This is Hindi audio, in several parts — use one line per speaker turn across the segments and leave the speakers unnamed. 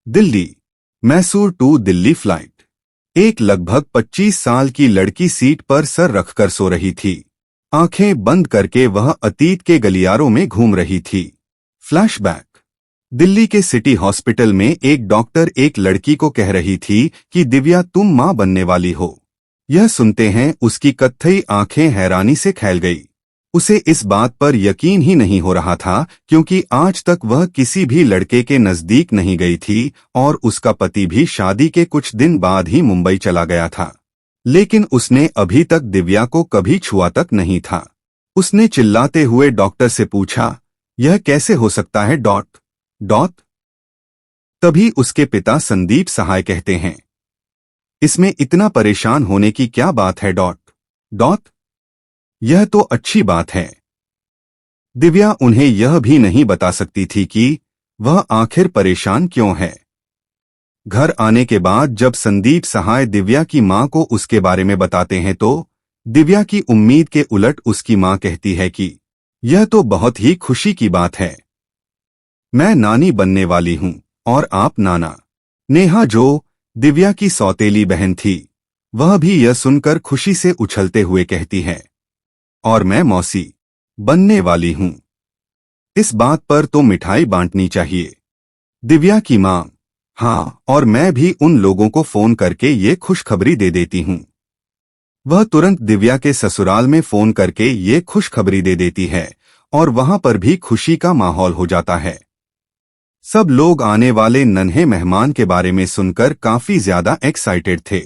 Delhi, Mysore to Delhi flight. एक लगभग 25 साल की लड़की सीट पर सर रखकर सो रही थी। आंखें बंद करके वह अतीत के गलियारों में घूम रही थी। फ्लैशबैक। दिल्ली के सिटी हॉस्पिटल में एक डॉक्टर एक लड़की को कह रही थी कि दिव्या, तुम मां बनने वाली हो। यह सुनते हैं उसकी कत्थई आंखें हैरानी से फैल गई। उसे इस बात पर यकीन ही नहीं हो रहा था, क्योंकि आज तक वह किसी भी लड़के के नजदीक नहीं गई थी और उसका पति भी शादी के कुछ दिन बाद ही मुंबई चला गया था। लेकिन उसने अभी तक दिव्या को कभी छुआ तक नहीं था। उसने चिल्लाते हुए डॉक्टर से पूछा, यह कैसे हो सकता है डॉट। तभी उसके पिता संदीप सहाय कहते हैं, इसमें इतना परेशान होने की क्या बात है डॉट। यह तो अच्छी बात है। दिव्या उन्हें यह भी नहीं बता सकती थी कि वह आखिर परेशान क्यों है। घर आने के बाद जब संदीप सहाय दिव्या की मां को उसके बारे में बताते हैं तो दिव्या की उम्मीद के उलट उसकी मां कहती है कि यह तो बहुत ही खुशी की बात है। मैं नानी बनने वाली हूं और आप नाना। नेहा, जो दिव्या की सौतेली बहन थी, वह भी यह सुनकर खुशी से उछलते हुए कहती है, और मैं मौसी बनने वाली हूं। इस बात पर तो मिठाई बांटनी चाहिए। दिव्या की मां, हाँ, और मैं भी उन लोगों को फोन करके ये खुशखबरी दे देती हूं। वह तुरंत दिव्या के ससुराल में फोन करके ये खुशखबरी दे देती है और वहां पर भी खुशी का माहौल हो जाता है। सब लोग आने वाले नन्हे मेहमान के बारे में सुनकर काफी ज्यादा एक्साइटेड थे।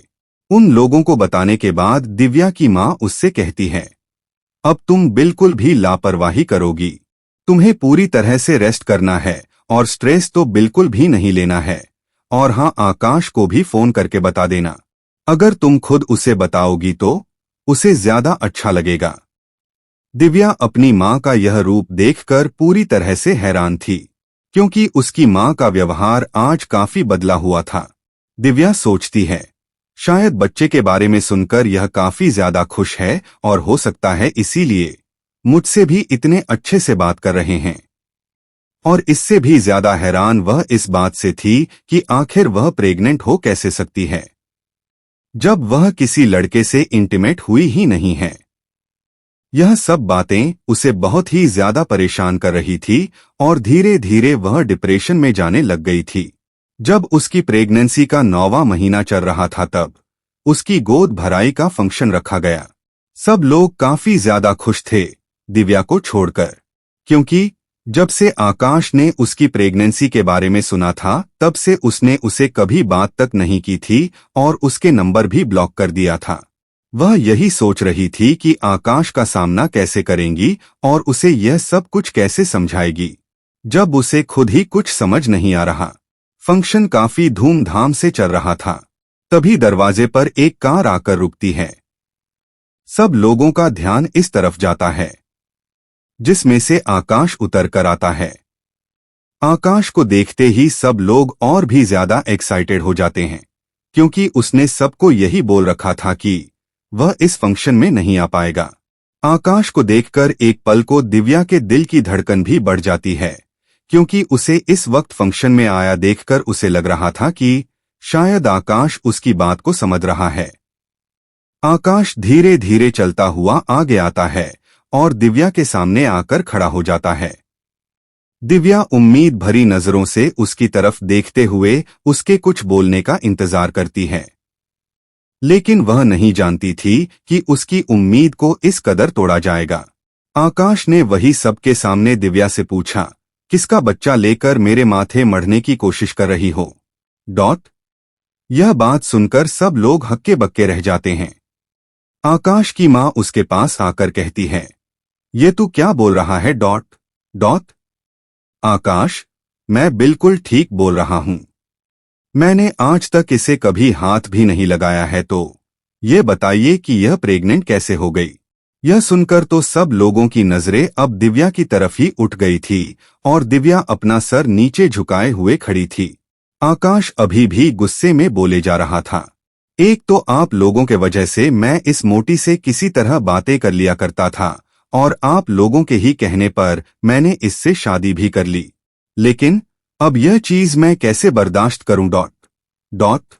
उन लोगों को बताने के बाद दिव्या की मां उससे कहती है, अब तुम बिल्कुल भी लापरवाही करोगी। तुम्हें पूरी तरह से रेस्ट करना है और स्ट्रेस तो बिल्कुल भी नहीं लेना है। और हाँ, आकाश को भी फोन करके बता देना। अगर तुम खुद उसे बताओगी तो उसे ज्यादा अच्छा लगेगा। दिव्या अपनी मां का यह रूप देखकर पूरी तरह से हैरान थी, क्योंकि उसकी मां का व्यवहार आज काफी बदला हुआ था। दिव्या सोचती है, शायद बच्चे के बारे में सुनकर यह काफी ज्यादा खुश है और हो सकता है इसीलिए मुझसे भी इतने अच्छे से बात कर रहे हैं। और इससे भी ज्यादा हैरान वह इस बात से थी कि आखिर वह प्रेग्नेंट हो कैसे सकती है, जब वह किसी लड़के से इंटीमेट हुई ही नहीं है। यह सब बातें उसे बहुत ही ज्यादा परेशान कर रही थी और धीरे धीरे वह डिप्रेशन में जाने लग गई थी। जब उसकी प्रेगनेंसी का 9वां महीना चल रहा था तब उसकी गोद भराई का फंक्शन रखा गया। सब लोग काफी ज्यादा खुश थे दिव्या को छोड़कर, क्योंकि जब से आकाश ने उसकी प्रेगनेंसी के बारे में सुना था तब से उसने उसे कभी बात तक नहीं की थी और उसके नंबर भी ब्लॉक कर दिया था। वह यही सोच रही थी कि आकाश का सामना कैसे करेंगी और उसे यह सब कुछ कैसे समझाएगी, जब उसे खुद ही कुछ समझ नहीं आ रहा। फंक्शन काफी धूमधाम से चल रहा था। तभी दरवाजे पर एक कार आकर रुकती है। सब लोगों का ध्यान इस तरफ जाता है, जिसमें से आकाश उतर कर आता है। आकाश को देखते ही सब लोग और भी ज्यादा एक्साइटेड हो जाते हैं, क्योंकि उसने सबको यही बोल रखा था कि वह इस फंक्शन में नहीं आ पाएगा। आकाश को देखकर एक पल को दिव्या के दिल की धड़कन भी बढ़ जाती है, क्योंकि उसे इस वक्त फंक्शन में आया देखकर उसे लग रहा था कि शायद आकाश उसकी बात को समझ रहा है। आकाश धीरे धीरे चलता हुआ आगे आता है और दिव्या के सामने आकर खड़ा हो जाता है। दिव्या उम्मीद भरी नजरों से उसकी तरफ देखते हुए उसके कुछ बोलने का इंतजार करती है, लेकिन वह नहीं जानती थी कि उसकी उम्मीद को इस कदर तोड़ा जाएगा। आकाश ने वही सबके सामने दिव्या से पूछा, किसका बच्चा लेकर मेरे माथे मढ़ने की कोशिश कर रही हो डॉट। यह बात सुनकर सब लोग हक्के बक्के रह जाते हैं। आकाश की मां उसके पास आकर कहती है, ये तू क्या बोल रहा है डॉट। आकाश, मैं बिल्कुल ठीक बोल रहा हूं। मैंने आज तक इसे कभी हाथ भी नहीं लगाया है, तो ये बताइए कि यह प्रेग्नेंट कैसे हो गई। यह सुनकर तो सब लोगों की नजरें अब दिव्या की तरफ ही उठ गई थी और दिव्या अपना सर नीचे झुकाए हुए खड़ी थी। आकाश अभी भी गुस्से में बोले जा रहा था, एक तो आप लोगों के वजह से मैं इस मोटी से किसी तरह बातें कर लिया करता था और आप लोगों के ही कहने पर मैंने इससे शादी भी कर ली, लेकिन अब यह चीज मैं कैसे बर्दाश्त करूं? डॉट डॉट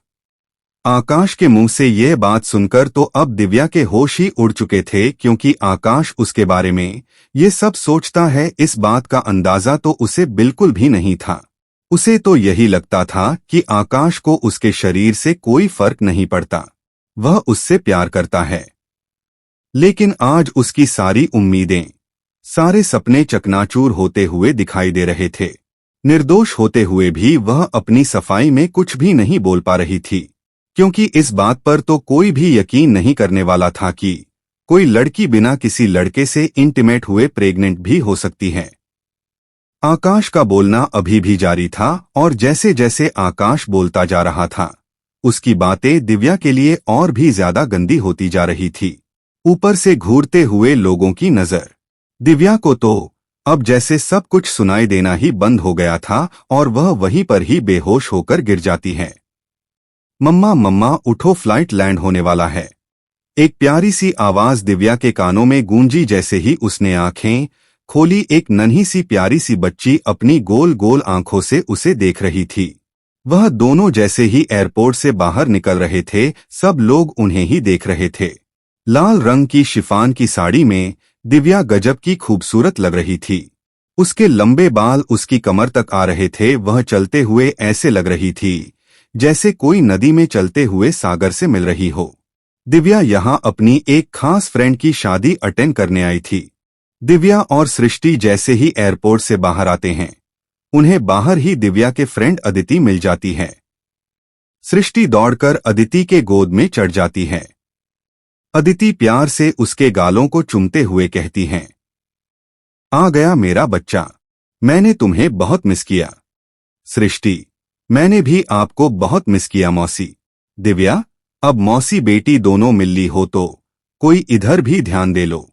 आकाश के मुंह से यह बात सुनकर तो अब दिव्या के होश ही उड़ चुके थे, क्योंकि आकाश उसके बारे में ये सब सोचता है, इस बात का अंदाजा तो उसे बिल्कुल भी नहीं था। उसे तो यही लगता था कि आकाश को उसके शरीर से कोई फर्क नहीं पड़ता, वह उससे प्यार करता है। लेकिन आज उसकी सारी उम्मीदें, सारे सपने चकनाचूर होते हुए दिखाई दे रहे थे। निर्दोष होते हुए भी वह अपनी सफाई में कुछ भी नहीं बोल पा रही थी, क्योंकि इस बात पर तो कोई भी यकीन नहीं करने वाला था कि कोई लड़की बिना किसी लड़के से इंटीमेट हुए प्रेग्नेंट भी हो सकती है। आकाश का बोलना अभी भी जारी था, और जैसे जैसे आकाश बोलता जा रहा था, उसकी बातें दिव्या के लिए और भी ज्यादा गंदी होती जा रही थी। ऊपर से घूरते हुए लोगों की नजर, दिव्या को तो अब जैसे सब कुछ सुनाई देना ही बंद हो गया था, और वह वहीं पर ही बेहोश होकर गिर जाती है। मम्मा मम्मा उठो, फ्लाइट लैंड होने वाला है। एक प्यारी सी आवाज दिव्या के कानों में गूंजी। जैसे ही उसने आंखें खोली, एक नन्ही सी प्यारी सी बच्ची अपनी गोल गोल आंखों से उसे देख रही थी। वह दोनों जैसे ही एयरपोर्ट से बाहर निकल रहे थे, सब लोग उन्हें ही देख रहे थे। लाल रंग की शिफान की साड़ी में दिव्या गजब की खूबसूरत लग रही थी। उसके लंबे बाल उसकी कमर तक आ रहे थे। वह चलते हुए ऐसे लग रही थी जैसे कोई नदी में चलते हुए सागर से मिल रही हो। दिव्या यहां अपनी एक खास फ्रेंड की शादी अटेंड करने आई थी। दिव्या और सृष्टि जैसे ही एयरपोर्ट से बाहर आते हैं, उन्हें बाहर ही दिव्या के फ्रेंड अदिति मिल जाती है। सृष्टि दौड़कर अदिति के गोद में चढ़ जाती है। अदिति प्यार से उसके गालों को चूमते हुए कहती हैं, आ गया मेरा बच्चा, मैंने तुम्हें बहुत मिस किया। सृष्टि, मैंने भी आपको बहुत मिस किया मौसी। दिव्या, अब मौसी बेटी दोनों मिल ली हो तो कोई इधर भी ध्यान दे लो।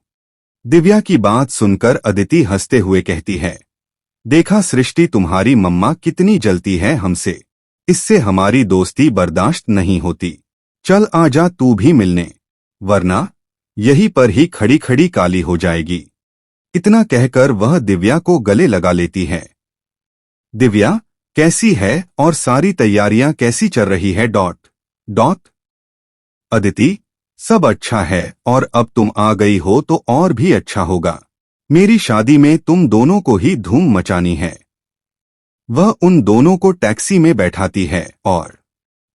दिव्या की बात सुनकर अदिति हंसते हुए कहती है, देखा सृष्टि, तुम्हारी मम्मा कितनी जलती है हमसे, इससे हमारी दोस्ती बर्दाश्त नहीं होती। चल आजा तू भी मिलने, वरना यहीं पर ही खड़ी खड़ी काली हो जाएगी। इतना कहकर वह दिव्या को गले लगा लेती है। दिव्या कैसी है और सारी तैयारियां कैसी चल रही है? डॉट डॉट अदिति, सब अच्छा है, और अब तुम आ गई हो तो और भी अच्छा होगा। मेरी शादी में तुम दोनों को ही धूम मचानी है। वह उन दोनों को टैक्सी में बैठाती है और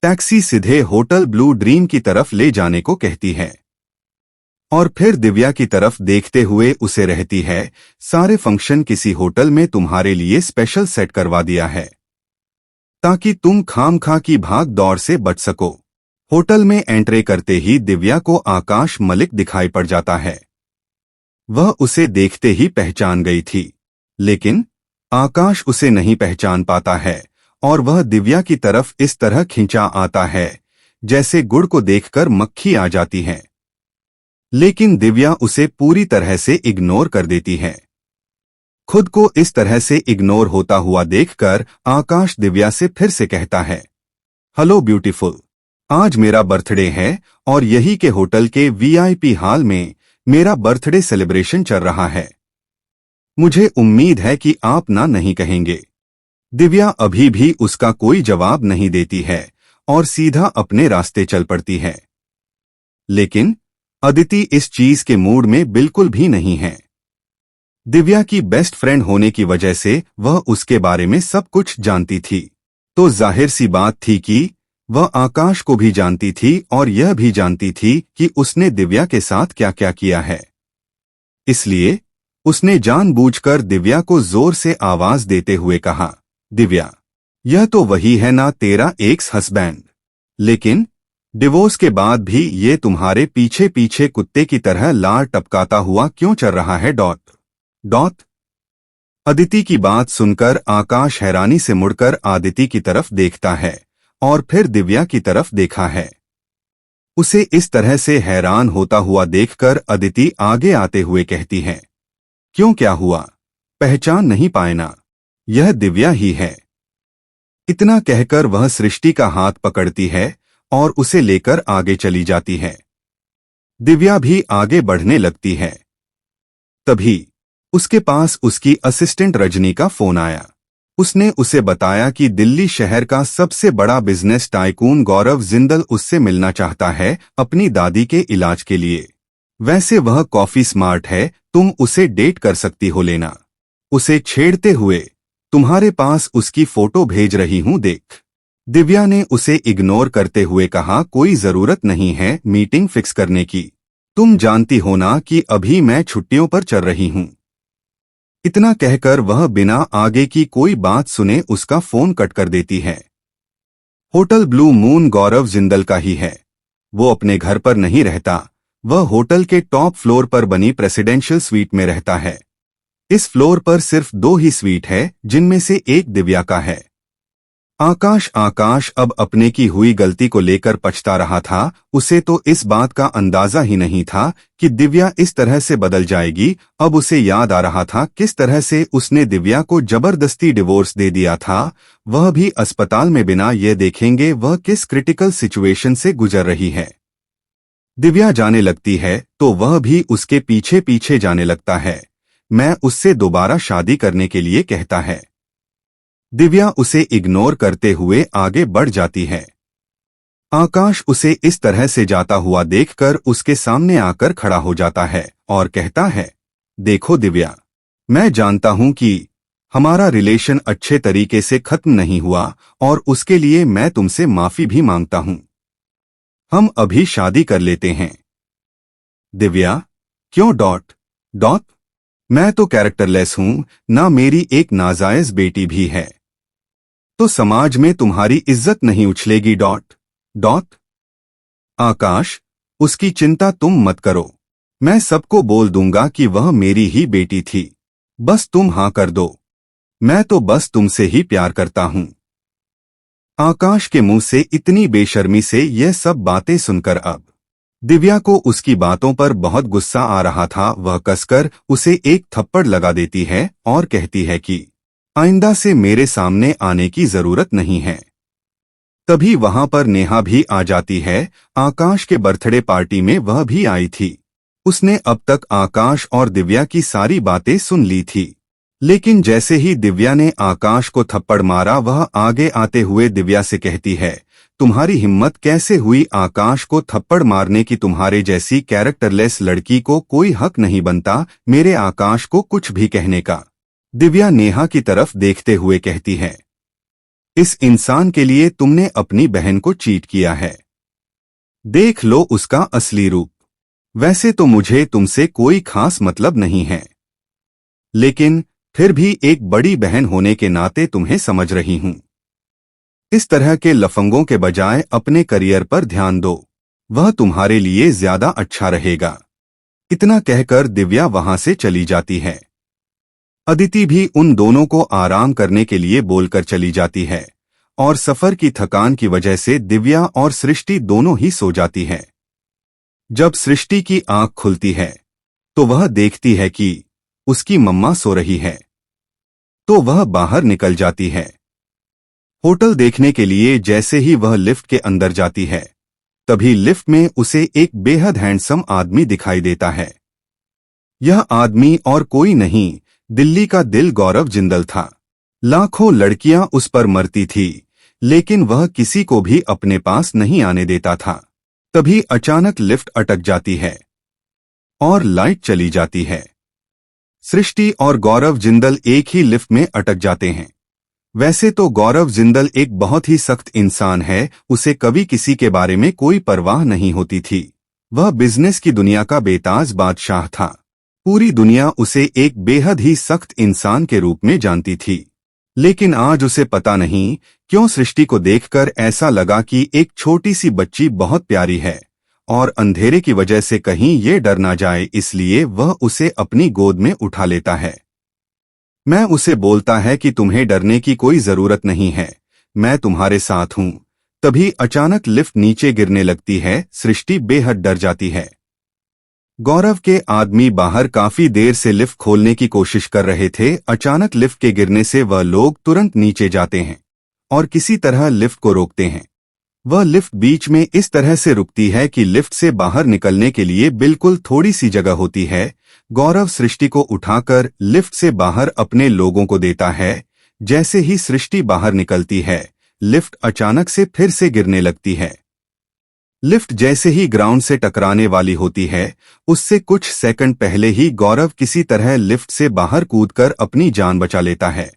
टैक्सी सीधे होटल ब्लू ड्रीम की तरफ ले जाने को कहती है, और फिर दिव्या की तरफ देखते हुए उसे रहती है, सारे फंक्शन किसी होटल में तुम्हारे लिए स्पेशल सेट करवा दिया है, ताकि तुम खामखा की भाग दौड़ से बच सको। होटल में एंट्री करते ही दिव्या को आकाश मलिक दिखाई पड़ जाता है। वह उसे देखते ही पहचान गई थी, लेकिन आकाश उसे नहीं पहचान पाता है, और वह दिव्या की तरफ इस तरह खिंचा आता है जैसे गुड़ को देखकर मक्खी आ जाती है। लेकिन दिव्या उसे पूरी तरह से इग्नोर कर देती है। खुद को इस तरह से इग्नोर होता हुआ देखकर आकाश दिव्या से फिर से कहता है, हेलो ब्यूटीफुल, आज मेरा बर्थडे है और यही के होटल के वीआईपी हॉल में मेरा बर्थडे सेलिब्रेशन चल रहा है। मुझे उम्मीद है कि आप ना नहीं कहेंगे। दिव्या अभी भी उसका कोई जवाब नहीं देती है और सीधा अपने रास्ते चल पड़ती है। लेकिन अदिति इस चीज के मूड में बिल्कुल भी नहीं है। दिव्या की बेस्ट फ्रेंड होने की वजह से वह उसके बारे में सब कुछ जानती थी, तो जाहिर सी बात थी कि वह आकाश को भी जानती थी और यह भी जानती थी कि उसने दिव्या के साथ क्या क्या किया है। इसलिए उसने जानबूझकर दिव्या को जोर से आवाज देते हुए कहा, दिव्या, यह तो वही है ना तेरा एक्स हस्बैंड, लेकिन डिवोर्स के बाद भी ये तुम्हारे पीछे पीछे कुत्ते की तरह लार टपकाता हुआ क्यों चल रहा है? डॉट डॉट अदिति की बात सुनकर आकाश हैरानी से मुड़कर आदिति की तरफ देखता है और फिर दिव्या की तरफ देखा है। उसे इस तरह से हैरान होता हुआ देखकर अदिति आगे आते हुए कहती है, क्यों, क्या हुआ, पहचान नहीं पाए ना? यह दिव्या ही है। इतना कहकर वह सृष्टि का हाथ पकड़ती है और उसे लेकर आगे चली जाती है। दिव्या भी आगे बढ़ने लगती है। तभी उसके पास उसकी असिस्टेंट रजनी का फोन आया। उसने उसे बताया कि दिल्ली शहर का सबसे बड़ा बिजनेस टाइकून गौरव जिंदल उससे मिलना चाहता है अपनी दादी के इलाज के लिए। वैसे वह कॉफी स्मार्ट है, तुम उसे डेट कर सकती हो लेना। उसे छेड़ते हुए, तुम्हारे पास उसकी फोटो भेज रही हूं देख। दिव्या ने उसे इग्नोर करते हुए कहा, कोई जरूरत नहीं है मीटिंग फिक्स करने की। तुम जानती हो ना कि अभी मैं छुट्टियों पर चल रही हूं। इतना कहकर वह बिना आगे की कोई बात सुने उसका फोन कट कर देती है। होटल ब्लू मून गौरव जिंदल का ही है। वो अपने घर पर नहीं रहता, वह होटल के टॉप फ्लोर पर बनी प्रेसिडेंशियल स्वीट में रहता है। इस फ्लोर पर सिर्फ 2 ही स्वीट है, जिनमें से एक दिव्या का है। आकाश अब अपने की हुई गलती को लेकर पछता रहा था। उसे तो इस बात का अंदाजा ही नहीं था कि दिव्या इस तरह से बदल जाएगी। अब उसे याद आ रहा था किस तरह से उसने दिव्या को जबरदस्ती डिवोर्स दे दिया था, वह भी अस्पताल में बिना ये देखेंगे वह किस क्रिटिकल सिचुएशन से गुजर रही है। दिव्या जाने लगती है तो वह भी उसके पीछे पीछे जाने लगता है। मैं उससे दोबारा शादी करने के लिए कहता है। दिव्या उसे इग्नोर करते हुए आगे बढ़ जाती है। आकाश उसे इस तरह से जाता हुआ देखकर उसके सामने आकर खड़ा हो जाता है और कहता है, देखो दिव्या, मैं जानता हूं कि हमारा रिलेशन अच्छे तरीके से खत्म नहीं हुआ और उसके लिए मैं तुमसे माफी भी मांगता हूं। हम अभी शादी कर लेते हैं। दिव्या, क्यों? डॉट मैं तो कैरेक्टरलेस हूं ना, मेरी एक नाजायज बेटी भी है, तो समाज में तुम्हारी इज्जत नहीं उछलेगी। डॉट आकाश, उसकी चिंता तुम मत करो, मैं सबको बोल दूंगा कि वह मेरी ही बेटी थी, बस तुम हाँ कर दो। मैं तो बस तुमसे ही प्यार करता हूं। आकाश के मुंह से इतनी बेशर्मी से यह सब बातें सुनकर अब दिव्या को उसकी बातों पर बहुत गुस्सा आ रहा था। वह कसकर उसे एक थप्पड़ लगा देती है और कहती है कि आइंदा से मेरे सामने आने की जरूरत नहीं है। तभी वहां पर नेहा भी आ जाती है। आकाश के बर्थडे पार्टी में वह भी आई थी। उसने अब तक आकाश और दिव्या की सारी बातें सुन ली थी, लेकिन जैसे ही दिव्या ने आकाश को थप्पड़ मारा, वह आगे आते हुए दिव्या से कहती है, तुम्हारी हिम्मत कैसे हुई आकाश को थप्पड़ मारने की? तुम्हारे जैसी कैरेक्टरलेस लड़की को कोई हक नहीं बनता मेरे आकाश को कुछ भी कहने का। दिव्या नेहा की तरफ देखते हुए कहती है, इस इंसान के लिए तुमने अपनी बहन को चीट किया है। देख लो उसका असली रूप। वैसे तो मुझे तुमसे कोई खास मतलब नहीं है, लेकिन फिर भी एक बड़ी बहन होने के नाते तुम्हें समझ रही हूं। इस तरह के लफंगों के बजाय अपने करियर पर ध्यान दो, वह तुम्हारे लिए ज्यादा अच्छा रहेगा। इतना कहकर दिव्या वहां से चली जाती है। अदिति भी उन दोनों को आराम करने के लिए बोलकर चली जाती है और सफर की थकान की वजह से दिव्या और सृष्टि दोनों ही सो जाती है। जब सृष्टि की आंख खुलती है तो वह देखती है कि उसकी मम्मा सो रही है, तो वह बाहर निकल जाती है। होटल देखने के लिए जैसे ही वह लिफ्ट के अंदर जाती है, तभी लिफ्ट में उसे एक बेहद हैंडसम आदमी दिखाई देता है। यह आदमी और कोई नहीं, दिल्ली का दिल गौरव जिंदल था। लाखों लड़कियां उस पर मरती थी, लेकिन वह किसी को भी अपने पास नहीं आने देता था। तभी अचानक लिफ्ट अटक जाती है और लाइट चली जाती है। सृष्टि और गौरव जिंदल एक ही लिफ्ट में अटक जाते हैं। वैसे तो गौरव जिंदल एक बहुत ही सख्त इंसान है, उसे कभी किसी के बारे में कोई परवाह नहीं होती थी। वह बिजनेस की दुनिया का बेताज बादशाह था। पूरी दुनिया उसे एक बेहद ही सख्त इंसान के रूप में जानती थी, लेकिन आज उसे पता नहीं क्यों सृष्टि को देखकर ऐसा लगा कि एक छोटी सी बच्ची बहुत प्यारी है और अंधेरे की वजह से कहीं ये डर ना जाए, इसलिए वह उसे अपनी गोद में उठा लेता है। मैं उसे बोलता है कि तुम्हें डरने की कोई जरूरत नहीं है, मैं तुम्हारे साथ हूं। तभी अचानक लिफ्ट नीचे गिरने लगती है। सृष्टि बेहद डर जाती है। गौरव के आदमी बाहर काफी देर से लिफ्ट खोलने की कोशिश कर रहे थे। अचानक लिफ्ट के गिरने से वह लोग तुरंत नीचे जाते हैं और किसी तरह लिफ्ट को रोकते हैं। वह लिफ्ट बीच में इस तरह से रुकती है कि लिफ्ट से बाहर निकलने के लिए बिल्कुल थोड़ी सी जगह होती है। गौरव सृष्टि को उठाकर लिफ्ट से बाहर अपने लोगों को देता है। जैसे ही सृष्टि बाहर निकलती है, लिफ्ट अचानक से फिर से गिरने लगती है। लिफ्ट जैसे ही ग्राउंड से टकराने वाली होती है, उससे कुछ सेकंड पहले ही गौरव किसी तरह लिफ्ट से बाहर कूदकर अपनी जान बचा लेता है।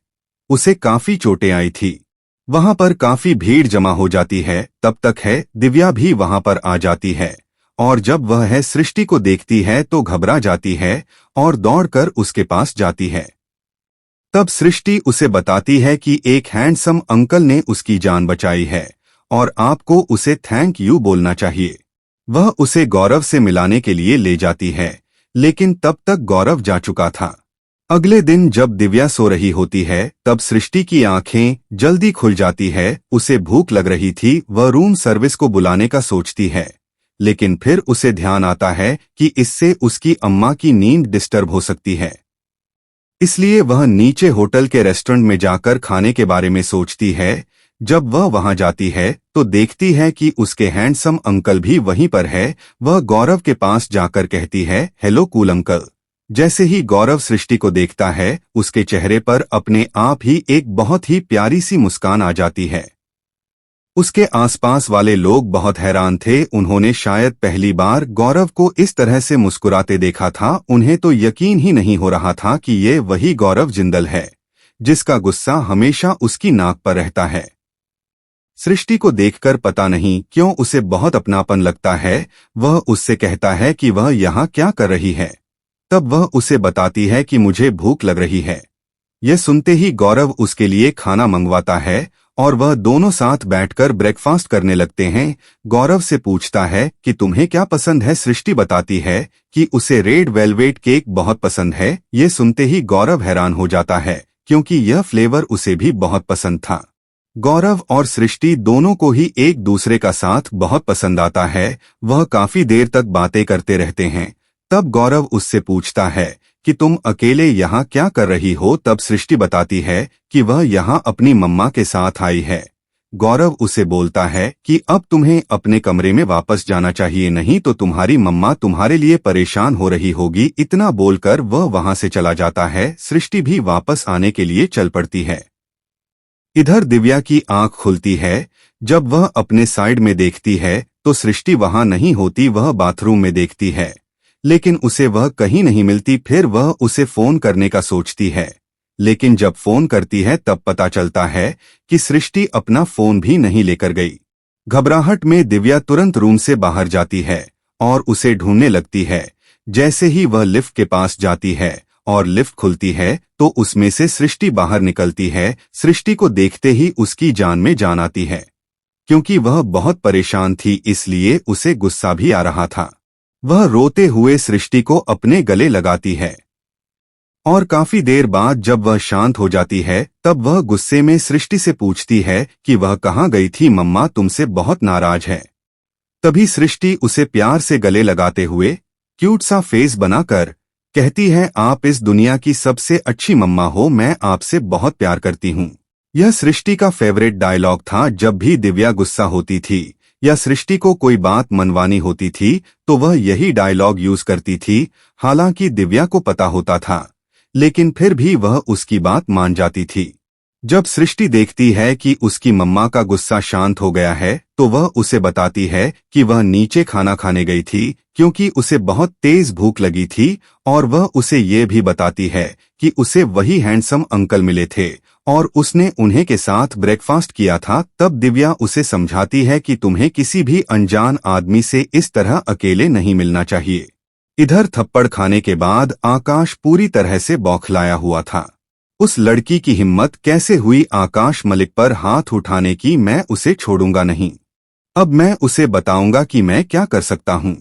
उसे काफी चोटें आई थी। वहां पर काफी भीड़ जमा हो जाती है। तब तक है दिव्या भी वहां पर आ जाती है, और जब वह है सृष्टि को देखती है तो घबरा जाती है और दौड़कर उसके पास जाती है। तब सृष्टि उसे बताती है कि एक हैंडसम अंकल ने उसकी जान बचाई है और आपको उसे थैंक यू बोलना चाहिए। वह उसे गौरव से मिलाने के लिए ले जाती है, लेकिन तब तक गौरव जा चुका था। अगले दिन जब दिव्या सो रही होती है, तब सृष्टि की आंखें जल्दी खुल जाती है। उसे भूख लग रही थी। वह रूम सर्विस को बुलाने का सोचती है, लेकिन फिर उसे ध्यान आता है कि इससे उसकी अम्मा की नींद डिस्टर्ब हो सकती है। इसलिए वह नीचे होटल के रेस्टोरेंट में जाकर खाने के बारे में सोचती है। जब वह वहां जाती है तो देखती है कि उसके हैंडसम अंकल भी वहीं पर है। वह गौरव के पास जाकर कहती है, हेलो कूल अंकल। जैसे ही गौरव सृष्टि को देखता है, उसके चेहरे पर अपने आप ही एक बहुत ही प्यारी सी मुस्कान आ जाती है। उसके आसपास वाले लोग बहुत हैरान थे। उन्होंने शायद पहली बार गौरव को इस तरह से मुस्कुराते देखा था। उन्हें तो यकीन ही नहीं हो रहा था कि ये वही गौरव जिंदल है, जिसका गुस्सा हमेशा उसकी नाक पर रहता है। सृष्टि को देखकर पता नहीं क्यों उसे बहुत अपनापन लगता है। वह उससे कहता है कि वह यहाँ क्या कर रही है। तब वह उसे बताती है कि मुझे भूख लग रही है। यह सुनते ही गौरव उसके लिए खाना मंगवाता है और वह दोनों साथ बैठकर ब्रेकफास्ट करने लगते हैं। गौरव से पूछता है कि तुम्हें क्या पसंद है। सृष्टि बताती है कि उसे रेड वेलवेट केक बहुत पसंद है। ये सुनते ही गौरव हैरान हो जाता है, क्योंकि यह फ्लेवर उसे भी बहुत पसंद था। गौरव और सृष्टि दोनों को ही एक दूसरे का साथ बहुत पसंद आता है। वह काफी देर तक बातें करते रहते हैं। तब गौरव उससे पूछता है कि तुम अकेले यहाँ क्या कर रही हो। तब सृष्टि बताती है कि वह यहाँ अपनी मम्मा के साथ आई है। गौरव उसे बोलता है कि अब तुम्हें अपने कमरे में वापस जाना चाहिए, नहीं तो तुम्हारी मम्मा तुम्हारे लिए परेशान हो रही होगी। इतना बोलकर वह वहां से चला जाता है। सृष्टि भी वापस आने के लिए चल पड़ती है। इधर दिव्या की आंख खुलती है। जब वह अपने साइड में देखती है तो सृष्टि वहां नहीं होती। वह बाथरूम में देखती है, लेकिन उसे वह कहीं नहीं मिलती। फिर वह उसे फोन करने का सोचती है, लेकिन जब फोन करती है तब पता चलता है कि सृष्टि अपना फोन भी नहीं लेकर गई। घबराहट में दिव्या तुरंत रूम से बाहर जाती है और उसे ढूंढने लगती है। जैसे ही वह लिफ्ट के पास जाती है और लिफ्ट खुलती है तो उसमें से सृष्टि बाहर निकलती है। सृष्टि को देखते ही उसकी जान में जान आती है। क्योंकि वह बहुत परेशान थी, इसलिए उसे गुस्सा भी आ रहा था। वह रोते हुए सृष्टि को अपने गले लगाती है और काफी देर बाद जब वह शांत हो जाती है तब वह गुस्से में सृष्टि से पूछती है कि वह कहाँ गई थी। मम्मा तुमसे बहुत नाराज है। तभी सृष्टि उसे प्यार से गले लगाते हुए क्यूट सा फेस बनाकर कहती है, आप इस दुनिया की सबसे अच्छी मम्मा हो। मैं आपसे बहुत प्यार करती हूँ। यह सृष्टि का फेवरेट डायलॉग था। जब भी दिव्या गुस्सा होती थी या सृष्टि को कोई बात मनवानी होती थी तो वह यही डायलॉग यूज करती थी। हालांकि दिव्या को पता होता था, लेकिन फिर भी वह उसकी बात मान जाती थी। जब सृष्टि देखती है कि उसकी मम्मा का गुस्सा शांत हो गया है तो वह उसे बताती है कि वह नीचे खाना खाने गई थी, क्योंकि उसे बहुत तेज भूख लगी थी। और वह उसे ये भी बताती है कि उसे वही हैंडसम अंकल मिले थे और उसने उन्हें के साथ ब्रेकफास्ट किया था। तब दिव्या उसे समझाती है कि तुम्हें किसी भी अनजान आदमी से इस तरह अकेले नहीं मिलना चाहिए। इधर थप्पड़ खाने के बाद आकाश पूरी तरह से बौखलाया हुआ था। उस लड़की की हिम्मत कैसे हुई आकाश मलिक पर हाथ उठाने की। मैं उसे छोड़ूंगा नहीं। अब मैं उसे बताऊंगा कि मैं क्या कर सकता हूँ।